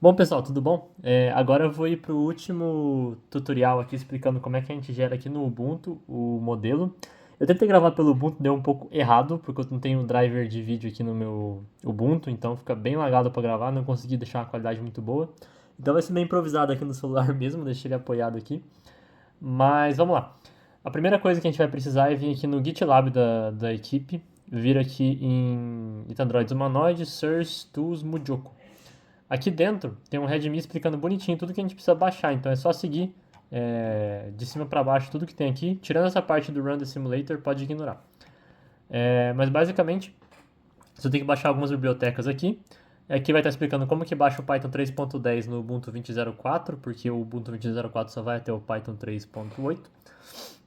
Bom, pessoal, tudo bom? Agora eu vou ir para o último tutorial aqui explicando como é que a gente gera aqui no Ubuntu o modelo. Eu tentei gravar pelo Ubuntu, deu um pouco errado, porque eu não tenho um driver de vídeo aqui no meu Ubuntu, então fica bem lagado para gravar, não consegui deixar uma qualidade muito boa. Então vai ser meio improvisado aqui no celular mesmo, deixei ele apoiado aqui. Mas vamos lá. A primeira coisa que a gente vai precisar é vir aqui no GitLab da equipe, vir aqui em Android Humanoid, Source, Tools, Mujoko. Aqui dentro tem um readme explicando bonitinho tudo que a gente precisa baixar, então é só seguir de cima para baixo tudo que tem aqui, tirando essa parte do Run the Simulator, pode ignorar. Mas basicamente, você tem que baixar algumas bibliotecas aqui. Aqui vai estar explicando como que baixa o Python 3.10 no Ubuntu 20.04, porque o Ubuntu 20.04 só vai até o Python 3.8.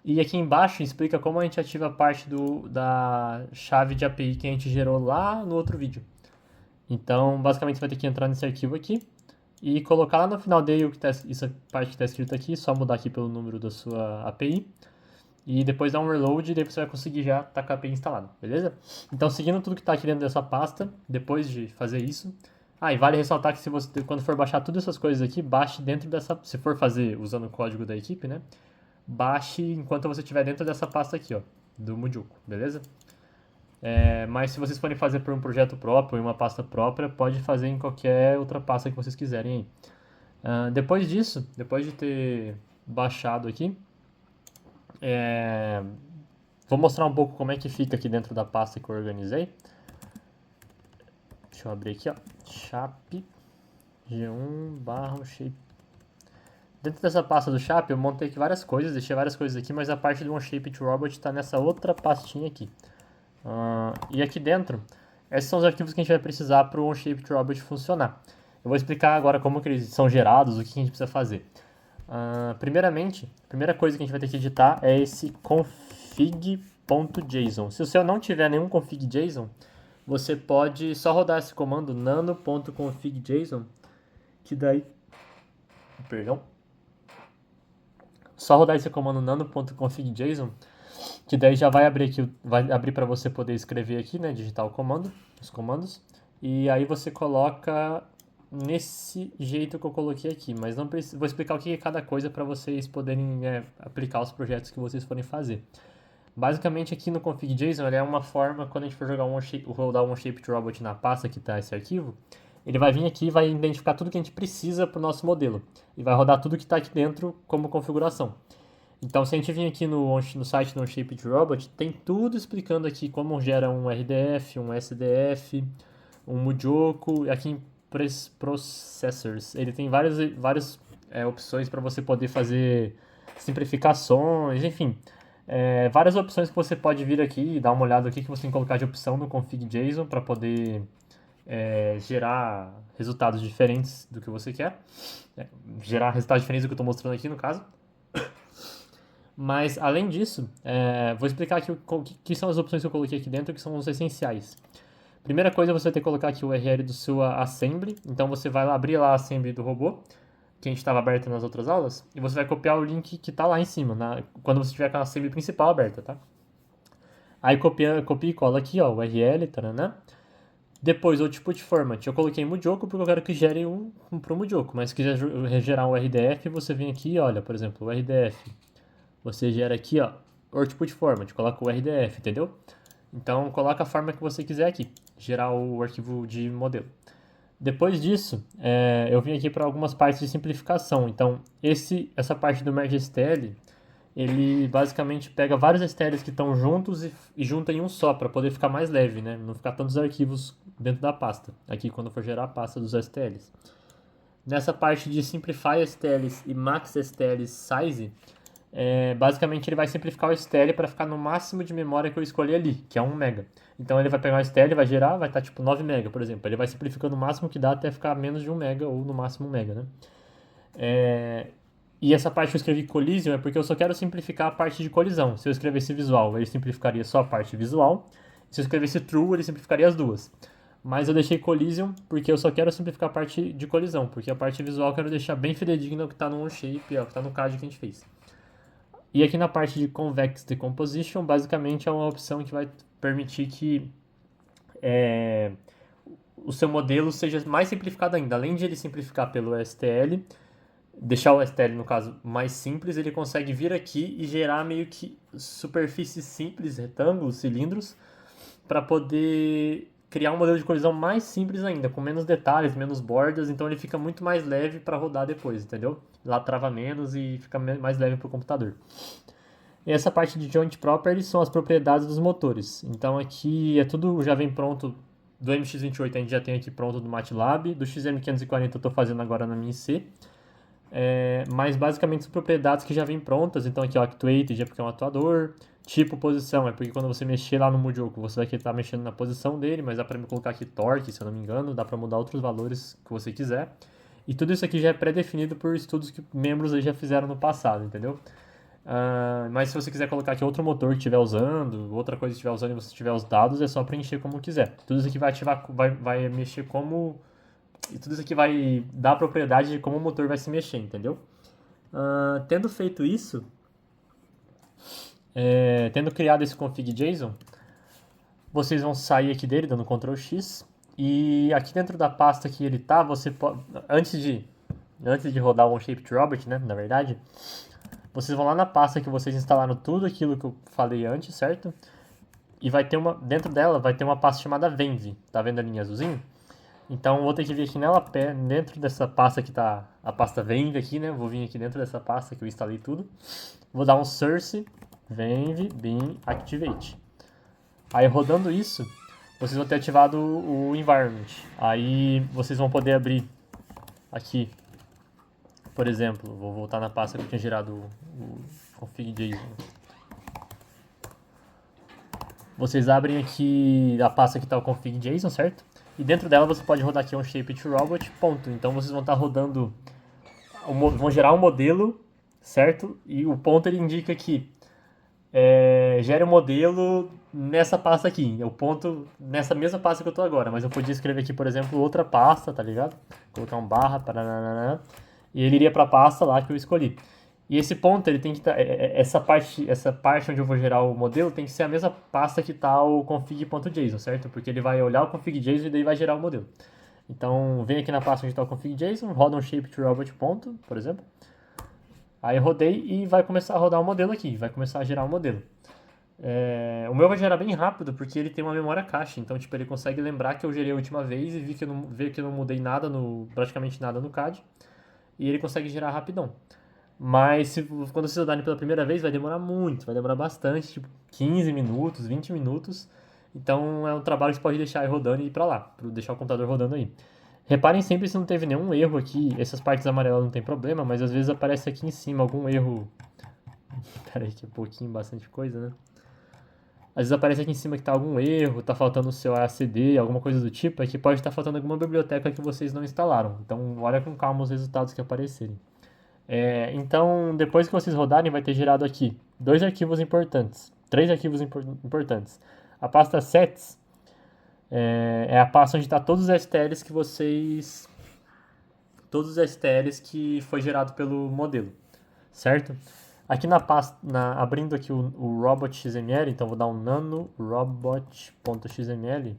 E aqui embaixo explica como a gente ativa a parte da chave de API que a gente gerou lá no outro vídeo. Então, basicamente, você vai ter que entrar nesse arquivo aqui e colocar lá no final dele o que tá, essa parte que está escrito aqui, só mudar aqui pelo número da sua API. E depois dar um reload e daí você vai conseguir já estar com a API instalada, beleza? Então, seguindo tudo que está aqui dentro dessa pasta, depois de fazer isso. E vale ressaltar que se você, quando for baixar todas essas coisas aqui, baixe dentro dessa. Se for fazer usando o código da equipe, né? Baixe enquanto você estiver dentro dessa pasta aqui, ó, do Mujuko, beleza? Mas se vocês forem fazer por um projeto próprio, em uma pasta própria, pode fazer em qualquer outra pasta que vocês quiserem aí. Depois disso, depois de ter baixado aqui, vou mostrar um pouco como é que fica aqui dentro da pasta que eu organizei. Deixa eu abrir aqui, ó. Shape G1 barra shape. Dentro dessa pasta do Shape eu montei aqui várias coisas, deixei várias coisas aqui, mas a parte do OnShaped Robot está nessa outra pastinha aqui. E aqui dentro, esses são os arquivos que a gente vai precisar para o OnShaped Robot funcionar. Eu vou explicar agora como que eles são gerados, o que a gente precisa fazer. Primeiramente, a primeira coisa que a gente vai ter que editar é esse config.json. Se o seu não tiver nenhum config.json, você pode só rodar esse comando nano.config.json, que daí, perdão, só rodar esse comando nano.config.json, que daí já vai abrir aqui, vai abrir para você poder escrever aqui, né, digitar o comando, os comandos, e aí você coloca nesse jeito que eu coloquei aqui, mas não preciso, vou explicar o que é cada coisa para vocês poderem aplicar os projetos que vocês forem fazer. Basicamente aqui no config.json ele é uma forma, quando a gente for jogar rodar um OnShaped Robot na pasta que está esse arquivo, ele vai vir aqui e vai identificar tudo que a gente precisa para o nosso modelo, e vai rodar tudo que está aqui dentro como configuração. Então, se a gente vir aqui no site do OnShaped Robot, tem tudo explicando aqui como gera um RDF, um SDF, um Mujoko, e aqui em Processors. Ele tem várias opções para você poder fazer simplificações, enfim. Várias opções que você pode vir aqui e dar uma olhada aqui que você tem que colocar de opção no config.json para poder gerar resultados diferentes do que você quer. Gerar resultados diferentes do que eu estou mostrando aqui no caso. Mas, além disso, vou explicar aqui o que são as opções que eu coloquei aqui dentro, que são os essenciais. Primeira coisa, você vai ter que colocar aqui o URL do seu assembly. Então, você vai lá abrir lá a assembly do robô, que a gente estava aberto nas outras aulas, e você vai copiar o link que está lá em cima, quando você tiver com a assembly principal aberta, tá? Aí, copia e cola aqui, ó, o URL, taranã. Depois, Output Format. Eu coloquei Mujoko porque eu quero que gere pro Mujoko, mas se quiser gerar um RDF, você vem aqui e olha, por exemplo, o RDF. Você gera aqui, ó, Output Format, coloca o RDF, entendeu? Então, coloca a forma que você quiser aqui, gerar o arquivo de modelo. Depois disso, eu vim aqui para algumas partes de simplificação. Então, essa parte do Merge STL, ele basicamente pega vários STLs que estão juntos e junta em um só, para poder ficar mais leve, né? Não ficar tantos arquivos dentro da pasta, aqui quando for gerar a pasta dos STLs. Nessa parte de Simplify STLs e Max STLs Size, basicamente ele vai simplificar o STL para ficar no máximo de memória que eu escolhi ali, que é 1 MB. Então ele vai pegar o STL, vai gerar, vai estar tipo 9 MB, por exemplo. Ele vai simplificando o máximo que dá até ficar menos de 1 MB ou no máximo 1 MB, né? E essa parte que eu escrevi collision é porque eu só quero simplificar a parte de colisão. Se eu escrevesse visual, ele simplificaria só a parte visual. Se eu escrevesse true, ele simplificaria as duas. Mas eu deixei collision porque eu só quero simplificar a parte de colisão, porque a parte visual eu quero deixar bem fidedigna ao que está no OnShape, ao que está no CAD que a gente fez. E aqui na parte de Convex Decomposition, basicamente é uma opção que vai permitir que o seu modelo seja mais simplificado ainda. Além de ele simplificar pelo STL, deixar o STL, no caso, mais simples, ele consegue vir aqui e gerar meio que superfícies simples, retângulos, cilindros, para poder criar um modelo de colisão mais simples ainda, com menos detalhes, menos bordas, então ele fica muito mais leve para rodar depois, entendeu? Lá trava menos e fica mais leve para o computador. E essa parte de Joint Properties são as propriedades dos motores. Então aqui é tudo, já vem pronto, do MX-28 a gente já tem aqui pronto do MATLAB, do XM540 eu estou fazendo agora na minha C. Mas basicamente são propriedades que já vêm prontas, então aqui o Actuated é porque é um atuador, tipo posição é porque quando você mexer lá no Mudioco você vai estar mexendo na posição dele, mas dá para me colocar aqui torque, se eu não me engano, dá para mudar outros valores que você quiser. E tudo isso aqui já é pré-definido por estudos que membros aí já fizeram no passado, entendeu? Mas se você quiser colocar aqui outro motor que estiver usando, outra coisa que estiver usando e você tiver os dados, é só preencher como quiser. Tudo isso aqui vai ativar, vai mexer como. E tudo isso aqui vai dar a propriedade de como o motor vai se mexer, entendeu? Tendo feito isso, tendo criado esse config.json, vocês vão sair aqui dele dando Ctrl X e aqui dentro da pasta que ele tá, você pode, antes de rodar o OnShaped Robot, né, na verdade, vocês vão lá na pasta que vocês instalaram tudo aquilo que eu falei antes, certo? E vai ter dentro dela vai ter uma pasta chamada Venv, tá vendo a linha azulzinha? Então vou ter que vir aqui nela, dentro dessa pasta que tá a pasta Venv aqui, né? Vou vir aqui dentro dessa pasta que eu instalei tudo. Vou dar um source venv bin activate. Aí rodando isso, vocês vão ter ativado o environment. Aí vocês vão poder abrir aqui, por exemplo, vou voltar na pasta que eu tinha gerado o config.json. Vocês abrem aqui a pasta que está o config.json, certo? E dentro dela você pode rodar aqui um shape2robot, ponto. Então vocês vão estar rodando, vão gerar um modelo, certo? E o ponto ele indica que gere um modelo nessa pasta aqui. O ponto nessa mesma pasta que eu estou agora, mas eu podia escrever aqui, por exemplo, outra pasta, tá ligado? Colocar um barra, paranana, e ele iria para a pasta lá que eu escolhi. E esse ponto, ele tem que estar, essa parte onde eu vou gerar o modelo tem que ser a mesma pasta que está o config.json, certo? Porque ele vai olhar o config.json e daí vai gerar o modelo. Então, vem aqui na pasta onde está o config.json, roda um shape2robot ponto, por exemplo. Aí rodei e vai começar a rodar o modelo aqui, vai começar a gerar o modelo. O meu vai gerar bem rápido, porque ele tem uma memória cache, então tipo, ele consegue lembrar que eu gerei a última vez e ver que eu não mudei nada, praticamente nada no CAD, e ele consegue gerar rapidão. Mas quando vocês rodarem pela primeira vez vai demorar muito, vai demorar bastante, tipo 15 minutos, 20 minutos. Então é um trabalho que você pode deixar aí rodando e ir pra lá, pra deixar o computador rodando aí. Reparem sempre se não teve nenhum erro aqui, essas partes amarelas não tem problema, mas às vezes aparece aqui em cima algum erro. Pera aí que é pouquinho, bastante coisa, né? Às vezes aparece aqui em cima que tá algum erro, tá faltando o seu ACD, alguma coisa do tipo, é que pode estar faltando alguma biblioteca que vocês não instalaram. Então olha com calma os resultados que aparecerem. Então, depois que vocês rodarem, vai ter gerado aqui dois arquivos importantes, três arquivos importantes. A pasta sets é a pasta onde está todos os STLs que vocês, todos os STLs que foi gerado pelo modelo, certo? Aqui na pasta, abrindo aqui o robot.xml, então vou dar um nano robot.xml.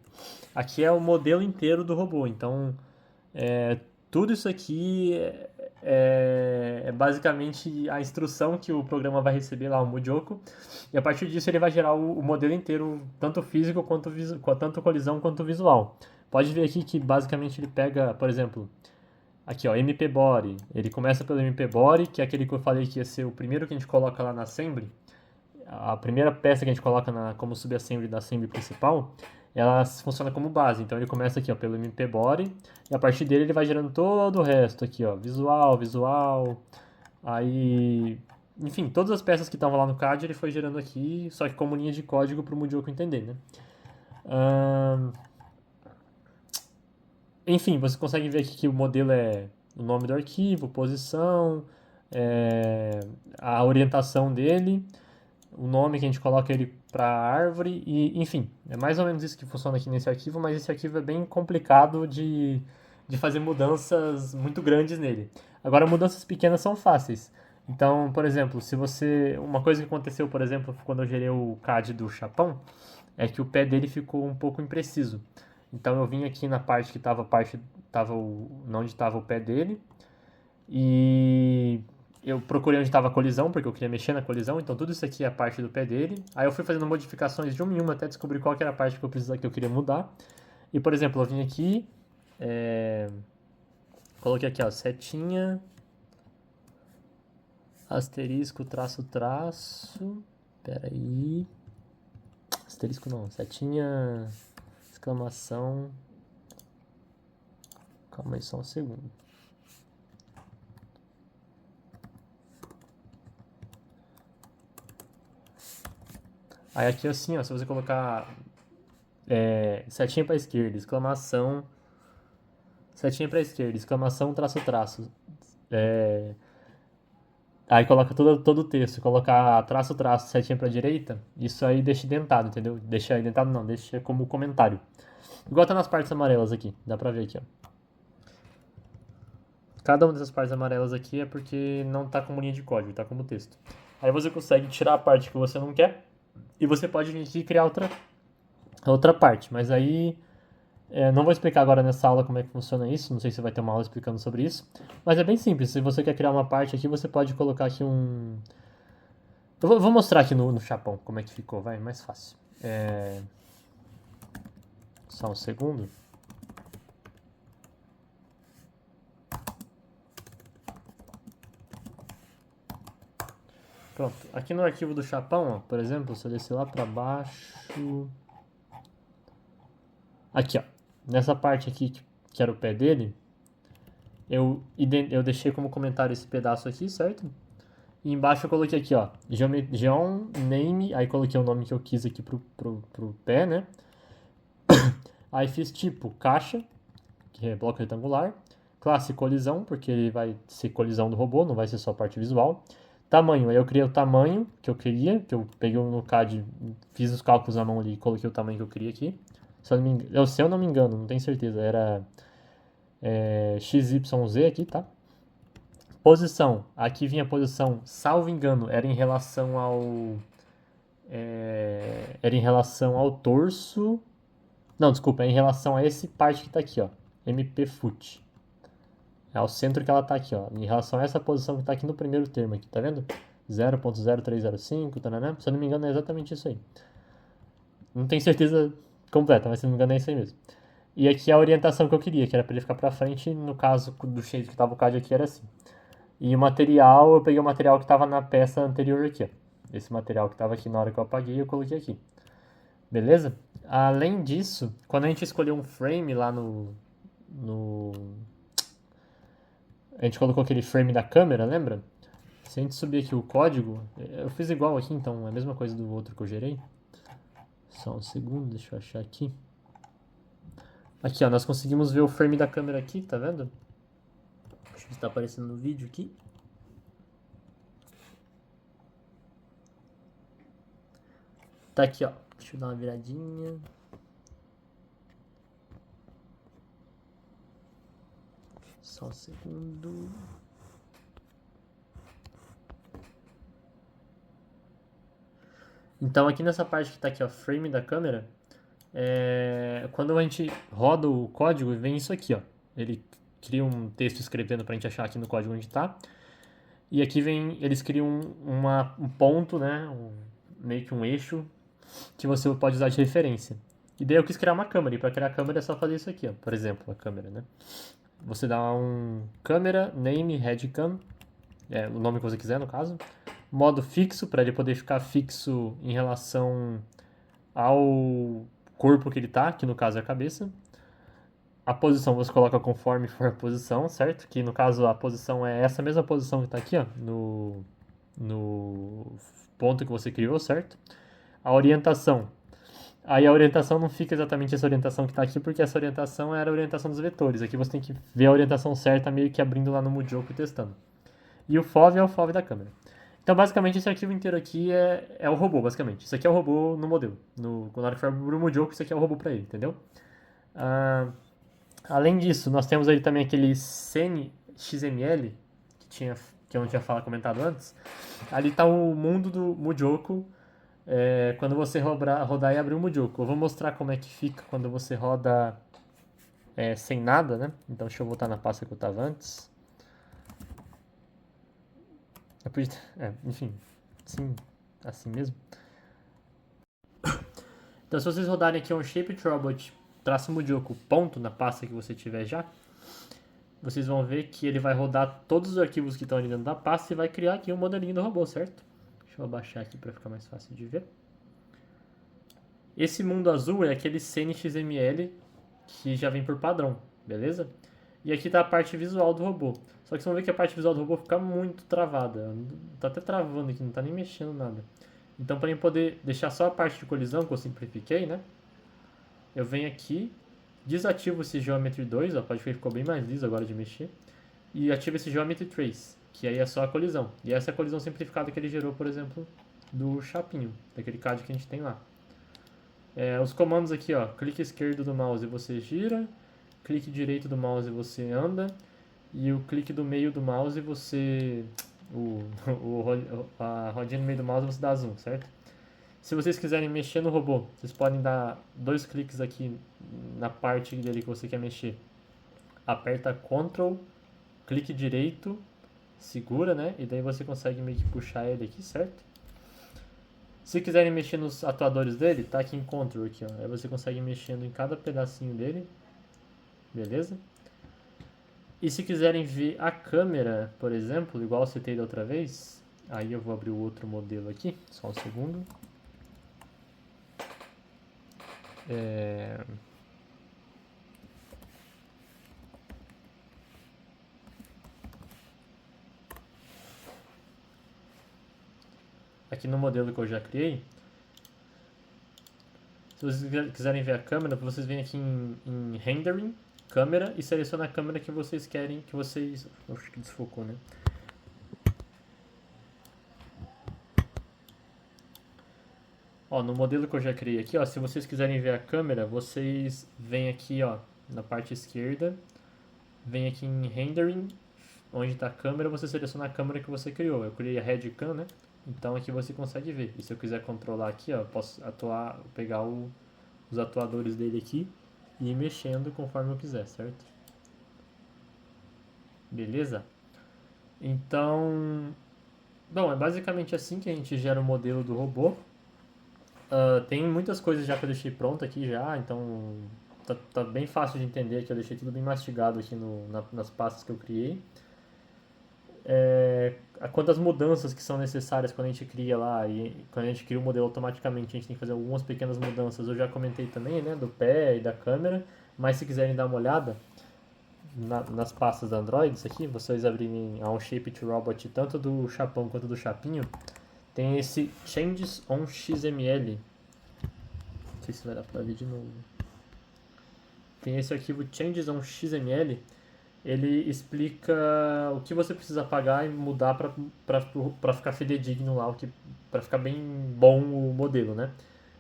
Aqui é o modelo inteiro do robô, então tudo isso aqui é basicamente a instrução que o programa vai receber lá, o Mudioco, e a partir disso ele vai gerar o modelo inteiro, tanto físico, tanto colisão quanto visual. Pode ver aqui que basicamente ele pega, por exemplo, aqui ó, MP-Body, ele começa pelo MP-Body, que é aquele que eu falei que ia ser o primeiro que a gente coloca lá na Assembly, a primeira peça que a gente coloca como subassembly da Assembly principal, ela funciona como base. Então ele começa aqui ó, pelo MP-Body, e a partir dele ele vai gerando todo o resto aqui, ó, visual, aí... Enfim, todas as peças que estavam lá no CAD ele foi gerando aqui, só que como linha de código para o Mudioco entender, né? Enfim, você consegue ver aqui que o modelo é o nome do arquivo, posição, a orientação dele, o nome que a gente coloca ele para a árvore, e enfim, é mais ou menos isso que funciona aqui nesse arquivo, mas esse arquivo é bem complicado de fazer mudanças muito grandes nele. Agora, mudanças pequenas são fáceis. Então, por exemplo, uma coisa que aconteceu, por exemplo, quando eu gerei o CAD do Chapão, é que o pé dele ficou um pouco impreciso. Então eu vim aqui na parte que estava onde estava o pé dele e eu procurei onde estava a colisão, porque eu queria mexer na colisão, então tudo isso aqui é a parte do pé dele. Aí eu fui fazendo modificações de uma em uma até descobrir qual que era a parte que eu queria mudar. E, por exemplo, eu vim aqui, coloquei aqui, ó, setinha, asterisco, traço, traço, peraí, asterisco não, setinha, exclamação, calma aí só um segundo. Aí aqui assim, ó, se você colocar setinha para esquerda, exclamação, setinha para esquerda, exclamação, traço, traço. Aí coloca todo o texto, colocar traço, traço, setinha para direita, isso aí deixa indentado, entendeu? Deixa indentado não, deixa como comentário. Igual tá nas partes amarelas aqui, dá pra ver aqui, ó. Cada uma dessas partes amarelas aqui é porque não tá como linha de código, tá como texto. Aí você consegue tirar a parte que você não quer e você pode vir aqui e criar outra parte, mas aí não vou explicar agora nessa aula como é que funciona isso, não sei se vai ter uma aula explicando sobre isso, mas é bem simples, se você quer criar uma parte aqui, você pode colocar aqui um... Eu vou mostrar aqui no chapão como é que ficou, vai, mais fácil. Só um segundo. Pronto, aqui no arquivo do chapão, ó, por exemplo, se eu descer lá pra baixo... Aqui, ó, nessa parte aqui que era o pé dele, eu deixei como comentário esse pedaço aqui, certo? E embaixo eu coloquei aqui, ó, geon name, aí coloquei o nome que eu quis aqui pro pé, né? Aí fiz tipo caixa, que é bloco retangular, classe colisão, porque ele vai ser colisão do robô, não vai ser só parte visual. Tamanho, aí eu criei o tamanho que eu queria, que eu peguei no CAD, fiz os cálculos na mão ali e coloquei o tamanho que eu queria aqui. Se eu não me engano, não tenho certeza, era XYZ aqui, tá? Posição, aqui vinha a posição, salvo engano, era em relação ao torso. Não, desculpa, é em relação a esse parte que tá aqui, ó. MP Foot. É ao centro que ela tá aqui, ó. Em relação a essa posição que tá aqui no primeiro termo aqui, tá vendo? 0.0305, tananã. Se eu não me engano é exatamente isso aí. Não tenho certeza completa, mas se não me engano é isso aí mesmo. E aqui é a orientação que eu queria, que era pra ele ficar pra frente, no caso do jeito que tava o CAD aqui era assim. E o material, eu peguei o material que estava na peça anterior aqui, ó. Esse material que estava aqui na hora que eu apaguei, eu coloquei aqui. Beleza? Além disso, quando a gente escolheu um frame lá no... A gente colocou aquele frame da câmera, lembra? Se a gente subir aqui o código, eu fiz igual aqui, então é a mesma coisa do outro que eu gerei. Só um segundo, deixa eu achar aqui. Aqui, ó, nós conseguimos ver o frame da câmera aqui, tá vendo? Deixa eu ver se tá aparecendo no vídeo aqui. Tá aqui, ó. Deixa eu dar uma viradinha. Só um segundo. Então aqui nessa parte que tá aqui, ó, frame da câmera, quando a gente roda o código, vem isso aqui, ó. Ele cria um texto escrevendo pra gente achar aqui no código onde tá. E aqui eles criam um ponto, né? Meio que um eixo que você pode usar de referência. E daí eu quis criar uma câmera, e para criar a câmera é só fazer isso aqui, ó. Por exemplo, a câmera, né? Você dá um câmera, name, headcam, o nome que você quiser no caso. Modo fixo, para ele poder ficar fixo em relação ao corpo que ele tá, que no caso é a cabeça. A posição você coloca conforme for a posição, certo? Que no caso a posição é essa mesma posição que tá aqui, ó, no ponto que você criou, certo? A orientação. Aí a orientação não fica exatamente essa orientação que está aqui, porque essa orientação era a orientação dos vetores. Aqui você tem que ver a orientação certa meio que abrindo lá no Mujoko e testando. E o FOV é o FOV da câmera. Então, basicamente, esse arquivo inteiro aqui é o robô, basicamente. Isso aqui é o robô no modelo. Na hora que for abrir o Mujoko, isso aqui é o robô para ele, entendeu? Além disso, nós temos aí também aquele CNXML, que eu não tinha comentado antes. Ali está o mundo do Mujoko, quando você rodar e abrir o Mujoko. Eu vou mostrar como é que fica quando você roda sem nada, né? Então deixa eu voltar na pasta que eu estava antes. Enfim, sim, assim mesmo. Então se vocês rodarem aqui um Shaped-Robot traço Mudioco ponto na pasta que você tiver já, vocês vão ver que ele vai rodar todos os arquivos que estão ali dentro da pasta e vai criar aqui um modelinho do robô, certo? Deixa eu abaixar aqui para ficar mais fácil de ver. Esse mundo azul é aquele CNXML que já vem por padrão, beleza? E aqui está a parte visual do robô. Só que vocês vão ver que a parte visual do robô fica muito travada. Tá até travando aqui, não tá nem mexendo nada. Então, para eu poder deixar só a parte de colisão, que eu simplifiquei, né? Eu venho aqui, desativo esse Geometry 2, ó, pode ver que ficou bem mais liso agora de mexer. E ativo esse Geometry Trace, que aí é só a colisão. E essa é a colisão simplificada que ele gerou, por exemplo, do chapinho, daquele CAD que a gente tem lá. Os comandos aqui, ó, clique esquerdo do mouse e você gira, clique direito do mouse e você anda, e o clique do meio do mouse você... a rodinha no meio do mouse você dá zoom, certo? Se vocês quiserem mexer no robô, vocês podem dar 2 cliques aqui na parte dele que você quer mexer. Aperta Ctrl, clique direito, segura, né? E daí você consegue meio que puxar ele aqui, certo? Se quiserem mexer nos atuadores dele, tá aqui em Control aqui, ó. Aí você consegue mexendo em cada pedacinho dele. Beleza? E se quiserem ver a câmera, por exemplo, igual eu citei da outra vez, aí eu vou abrir o outro modelo aqui, só um segundo. Aqui no modelo que eu já criei, se vocês quiserem ver a câmera, vocês vêm aqui em Rendering, câmera, e seleciona a câmera que vocês querem, que vocês... Acho que desfocou, né? Ó, no modelo que eu já criei aqui, ó, se vocês quiserem ver a câmera, vocês vêm aqui, ó, na parte esquerda, vem aqui em Rendering, onde está a câmera, você seleciona a câmera que você criou. Eu criei a Headcam, né? Então aqui você consegue ver. E se eu quiser controlar aqui, ó, eu posso pegar os atuadores dele aqui e ir mexendo conforme eu quiser, certo? Beleza? Então, bom, é basicamente assim que a gente gera o modelo do robô. Tem muitas coisas já que eu deixei pronto aqui já, então tá bem fácil de entender que eu deixei tudo bem mastigado aqui nas pastas que eu criei. Quantas mudanças que são necessárias quando a gente cria lá, e quando a gente cria o modelo automaticamente, a gente tem que fazer algumas pequenas mudanças. Eu já comentei também, né, do pé e da câmera, mas se quiserem dar uma olhada nas pastas da Android, isso aqui, vocês abrirem a OnShape2Robot, tanto do chapão quanto do chapinho, tem esse Changes on XML. Não sei se vai dar pra ver de novo. Tem esse arquivo Changes on XML. Ele explica o que você precisa apagar e mudar para ficar fidedigno lá, para ficar bem bom o modelo, né?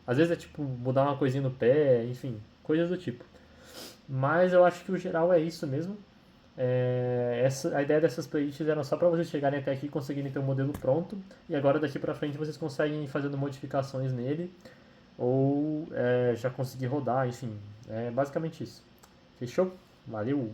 Às vezes é tipo mudar uma coisinha no pé, enfim, coisas do tipo. Mas eu acho que o geral é isso mesmo. A ideia dessas playlists era só para vocês chegarem até aqui e conseguirem ter o modelo pronto. E agora daqui para frente vocês conseguem ir fazendo modificações nele ou já conseguir rodar, enfim. É basicamente isso. Fechou? Valeu!